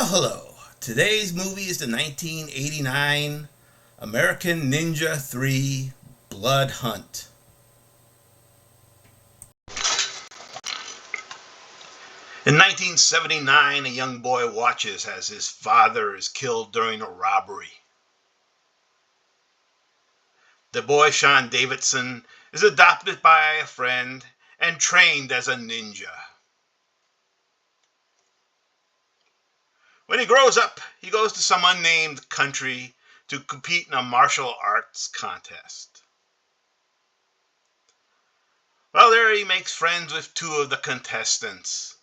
Well, hello. Today's movie is the 1989 American Ninja 3 Blood Hunt. In 1979, a young boy watches as his father is killed during a robbery. The boy, Sean Davidson, is adopted by a friend and trained as a ninja. When he grows up, he goes to some unnamed country to compete in a martial arts contest. Well, there he makes friends with two of the contestants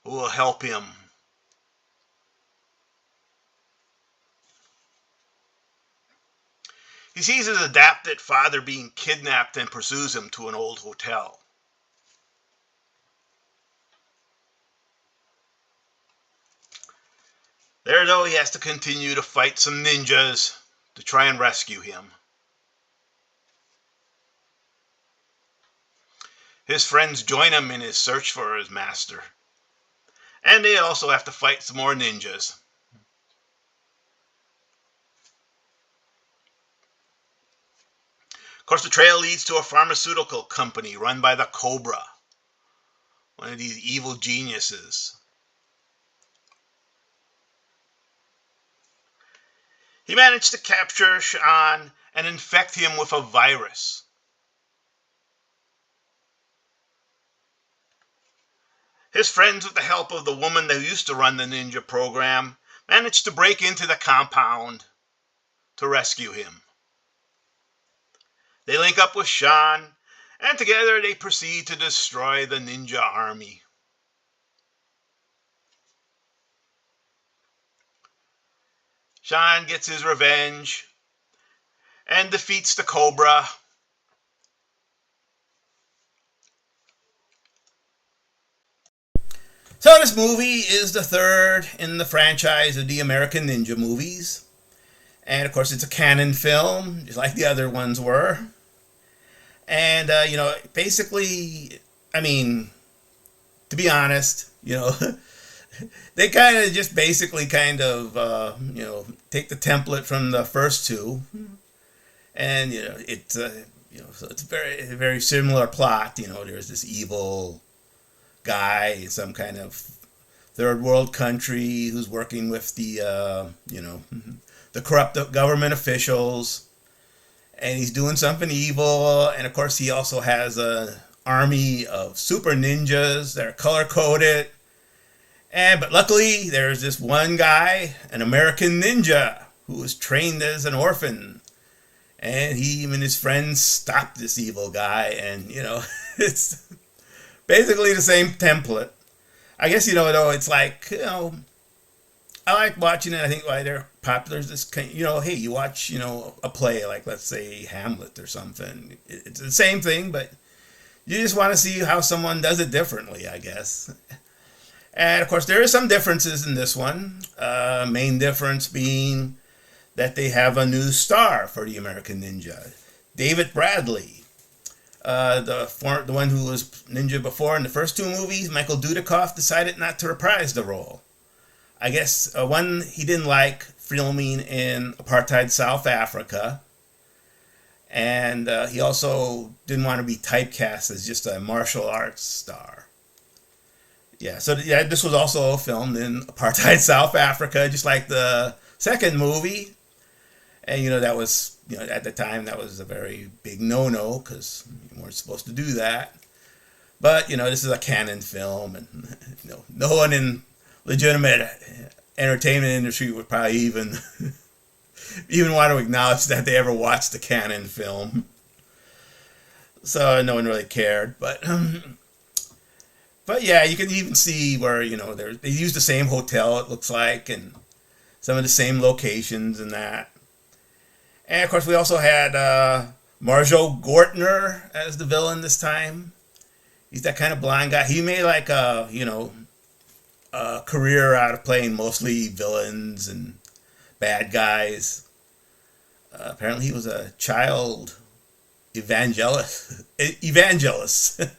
who will help him. He sees his adopted father being kidnapped and pursues him to an old hotel. There, though, he has to continue to fight some ninjas to try and rescue him. His friends join him in his search for his master. And they also have to fight some more ninjas. Of course, the trail leads to a pharmaceutical company run by the Cobra, one of these evil geniuses. He managed to capture Sean and infect him with a virus. His friends, with the help of the woman that used to run the ninja program, managed to break into the compound to rescue him. They link up with Sean, and together they proceed to destroy the ninja army. Sean gets his revenge and defeats the Cobra. So this movie is the third in the franchise of the American Ninja movies. And of course it's a canon film, just like the other ones were. And, basically, to be honest, they kind of just basically take the template from the first two. And, so it's a very, very similar plot. There's this evil guy in some kind of third world country who's working with the corrupt government officials, and he's doing something evil. And of course he also has an army of super ninjas that are color coded, but luckily there's this one guy, an American ninja, who was trained as an orphan, and he and his friends stopped this evil guy. And it's basically the same template. I guess, though, it's like, I like watching it. I think why they're popular is this kind, hey, you watch, a play like, let's say, Hamlet or something. It's the same thing, but you just want to see how someone does it differently, I guess. And, of course, there are some differences in this one. Main difference being that they have a new star for the American Ninja, David Bradley. The one who was ninja before in the first two movies, Michael Dudikoff, decided not to reprise the role. I guess one, he didn't like filming in apartheid South Africa, and he also didn't want to be typecast as just a martial arts star. This was also filmed in apartheid South Africa, just like the second movie. And that was, at the time, that was a very big no-no, because you weren't supposed to do that. But this is a canon film, and no one in legitimate entertainment industry would probably even want to acknowledge that they ever watched the canon film. So no one really cared. But yeah, you can even see where they use the same hotel, it looks like, and some of the same locations and that. And of course we also had Marjoe Gortner as the villain this time. He's that kind of blind guy. He made like a career out of playing mostly villains and bad guys. Apparently he was a child evangelist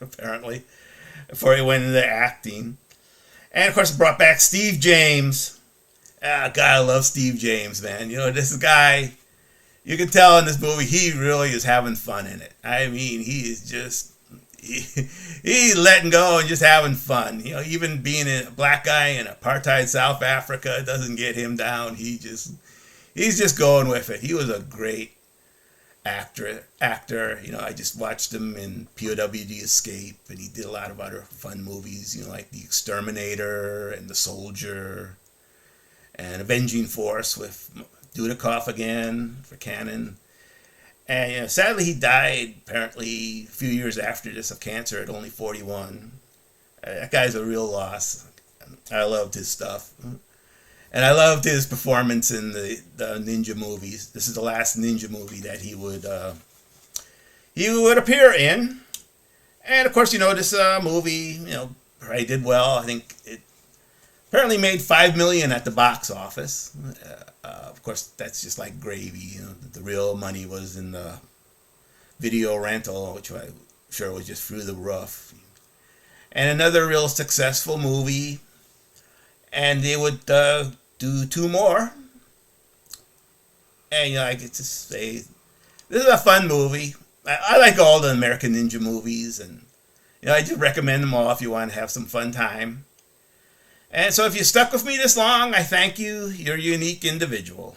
apparently, before he went into acting. And of course, it brought back Steve James. Ah, God, I love Steve James, man. You know, this guy, you can tell in this movie, he really is having fun in it. I mean, he is just, he's letting go and just having fun. You know, even being a black guy in apartheid South Africa doesn't get him down. He's just going with it. He was a great actor. You know, I just watched him in POW: The Escape, and he did a lot of other fun movies, you know, like The Exterminator and The Soldier and Avenging Force with Dudikoff again for Cannon. And you know, sadly, he died apparently a few years after this of cancer at only 41. That guy's a real loss. I loved his stuff. And I loved his performance in the ninja movies. This is the last ninja movie that he would appear in. And of course, you know, this movie, you know, probably did well. I think it apparently made $5 million at the box office. Of course, that's just like gravy. You know, the real money was in the video rental, which I'm sure was just through the roof. And another real successful movie. And they would do 2 more. And you know, I get to say, this is a fun movie. I like all the American Ninja movies, and you know, I just recommend them all if you want to have some fun time. And so if you stuck with me this long, I thank you. You're a unique individual.